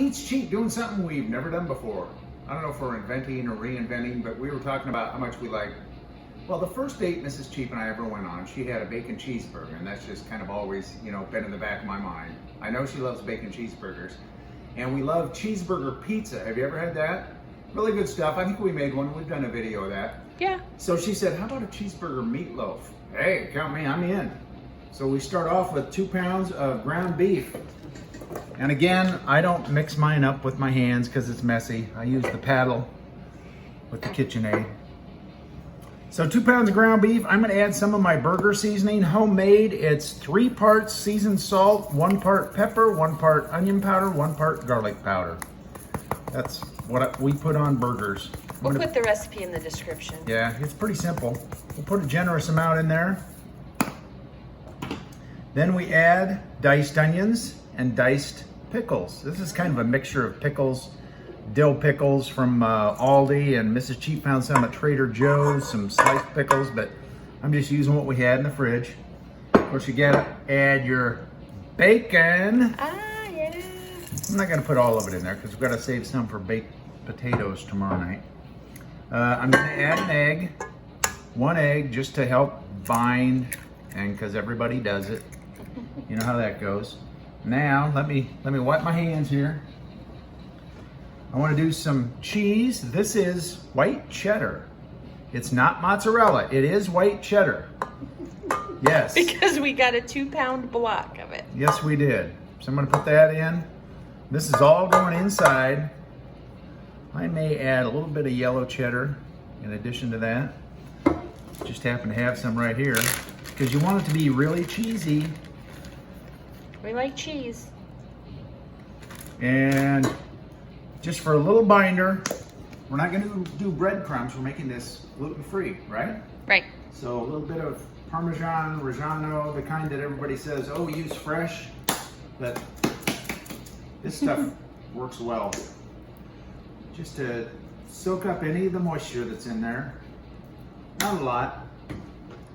Eats Cheap, doing something we've never done before. I don't know if we're inventing or reinventing, but we were talking about how much we like. Well, the first date Mrs. Cheap and I ever went on, she had a bacon cheeseburger, and that's just kind of always, you know, been in the back of my mind. I know she loves bacon cheeseburgers. And we love cheeseburger pizza. Have you ever had that? Really good stuff. I think we made one. We've done a video of that. Yeah. So she said, how about a cheeseburger meatloaf? Hey, count me, I'm in. So we start off with 2 pounds of ground beef. And again, I don't mix mine up with my hands because it's messy. I use the paddle with the KitchenAid. So 2 pounds of ground beef. I'm gonna add some of my burger seasoning, homemade. It's 3 parts seasoned salt, 1 part pepper, 1 part onion powder, 1 part garlic powder. That's what we put on burgers. We'll put the recipe in the description. Yeah, it's pretty simple. We'll put a generous amount in there. Then we add diced onions and diced pickles. This is kind of a mixture of pickles, dill pickles from Aldi, and Mrs. Cheap found some at Trader Joe's, some sliced pickles, but I'm just using what we had in the fridge. Of course, you gotta add your bacon. Ah, yeah. I'm not gonna put all of it in there because we've gotta save some for baked potatoes tomorrow night. I'm gonna add an egg, 1 egg, just to help bind, and because everybody does it. You know how that goes. Now, let me wipe my hands here. I want to do some cheese. This is white cheddar. It's not mozzarella. It is white cheddar. Yes. Because we got a 2 pound block of it. Yes, we did. So I'm going to put that in. This is all going inside. I may add a little bit of yellow cheddar in addition to that. Just happen to have some right here because you want it to be really cheesy. We like cheese. And just for a little binder, we're not going to do breadcrumbs. We're making this gluten-free, right? Right. So a little bit of Parmesan, Reggiano, the kind that everybody says, oh, use fresh. But this stuff works well. Just to soak up any of the moisture that's in there. Not a lot.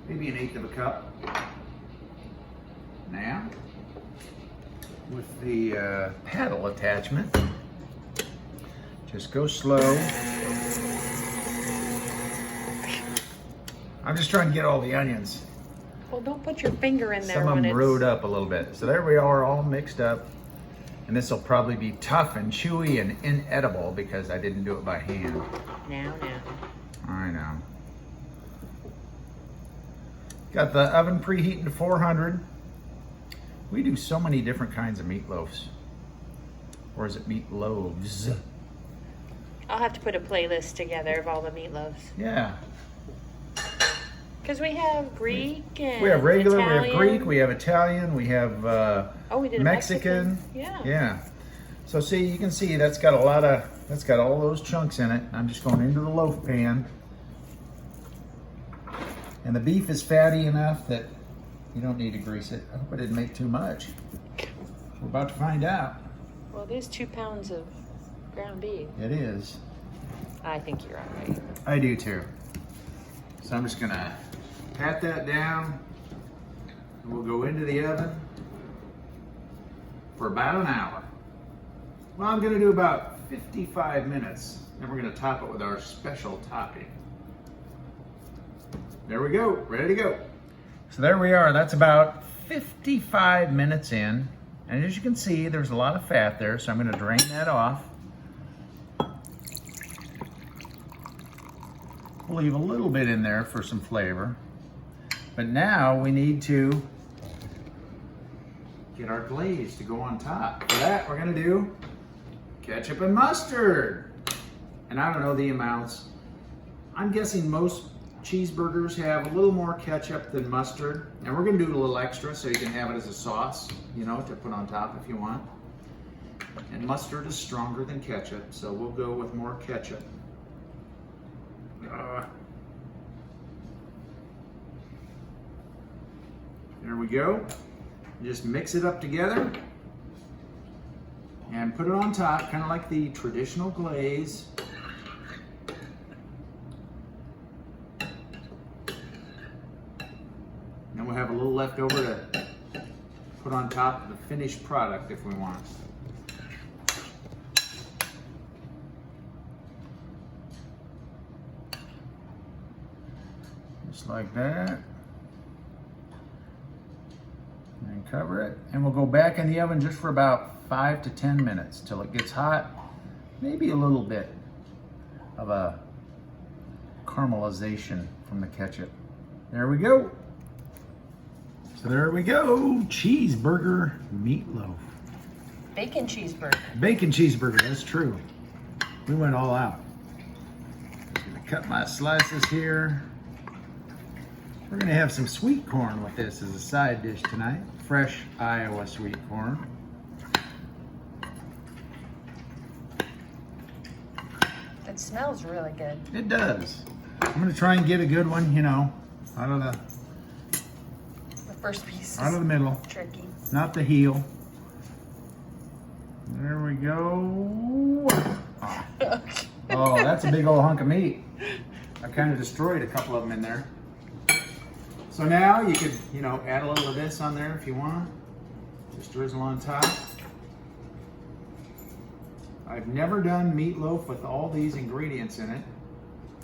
Maybe 1/8 of a cup. Now, with the paddle attachment, just go slow. I'm just trying to get all the onions. Well, don't put your finger in there. Some of them rode up a little bit. So there we are, all mixed up. And this will probably be tough and chewy and inedible because I didn't do it by hand. Now. I know. Got the oven preheating to 400. We do so many different kinds of meatloafs. Or is it meatloaves? I'll have to put a playlist together of all the meatloaves. Yeah. Because we have Greek and We have regular, Italian. we have Greek, we have Italian, we have we did a Mexican. Yeah. Yeah. So see, you can see that's got that's got all those chunks in it. I'm just going into the loaf pan. And the beef is fatty enough that you don't need to grease it. I hope I didn't make too much. We're about to find out. Well, there's 2 pounds of ground beef. It is. I think you're all right. I do too. So I'm just gonna pat that down. And we'll go into the oven for about an hour. Well, I'm gonna do about 55 minutes. Then we're gonna top it with our special topping. There we go, ready to go. So there we are, that's about 55 minutes in. And as you can see, there's a lot of fat there, so I'm gonna drain that off. We'll leave a little bit in there for some flavor. But now we need to get our glaze to go on top. For that, we're gonna do ketchup and mustard. And I don't know the amounts. I'm guessing most cheeseburgers have a little more ketchup than mustard. And we're gonna do a little extra so you can have it as a sauce, you know, to put on top if you want. And mustard is stronger than ketchup, so we'll go with more ketchup. There we go. Just mix it up together and put it on top, kind of like the traditional glaze. Then we'll have a little left over to put on top of the finished product if we want. Just like that. And cover it. And we'll go back in the oven just for about 5 to 10 minutes till it gets hot. Maybe a little bit of a caramelization from the ketchup. There we go. So there we go. Cheeseburger meatloaf. Bacon cheeseburger. Bacon cheeseburger, that's true. We went all out. Just gonna cut my slices here. We're gonna have some sweet corn with this as a side dish tonight. Fresh Iowa sweet corn. It smells really good. It does. I'm gonna try and get a good one, you know, out of The first piece the is middle, tricky. not the heel. There we go. Oh, that's a big old hunk of meat. I kind of destroyed a couple of them in there. So now you could, you know, add a little of this on there if you want. Just drizzle on top. I've never done meatloaf with all these ingredients in it.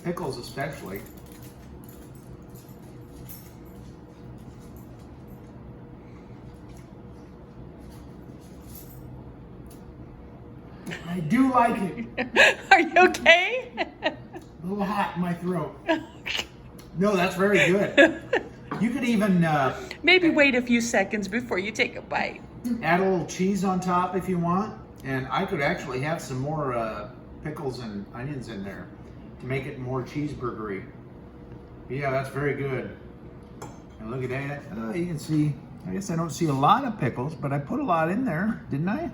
Pickles especially. I do like it. Are you okay? A little hot in my throat. No, that's very good. You could even Maybe wait a few seconds before you take a bite. add a little cheese on top if you want. And I could actually have some more pickles and onions in there to make it more cheeseburgery. Yeah, that's very good. And look at that. You can see, I guess I don't see a lot of pickles, but I put a lot in there, didn't I?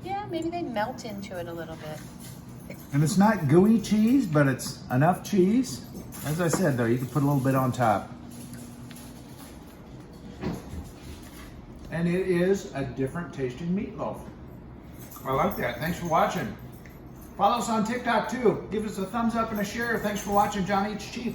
Yeah, maybe they melt into it a little bit. And it's not gooey cheese, but it's enough cheese. As I said though, you can put a little bit on top. And it is a different tasting meatloaf. I like that. Thanks for watching. Follow us on TikTok too. Give us a thumbs up and a share. Thanks for watching John Eats Cheap.